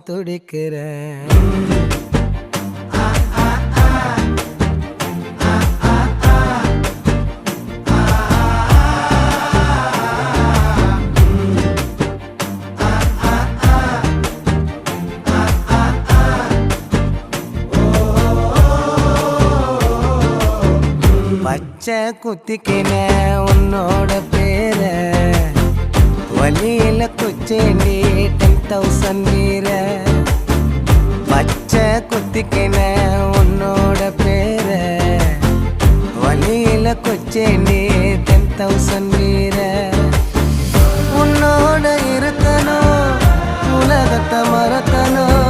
துடிக்கிறேன். பச்சை குத்திக்கின உன்னோட பேர வலியில குச்சேண்டி 10,000 வீர. பச்சை குத்திக்கின உன்னோட பேர வலியில குச்சேண்டி 10,000 வீர. உன்னோட இருக்கணும் உலகத்தை மறக்கணும்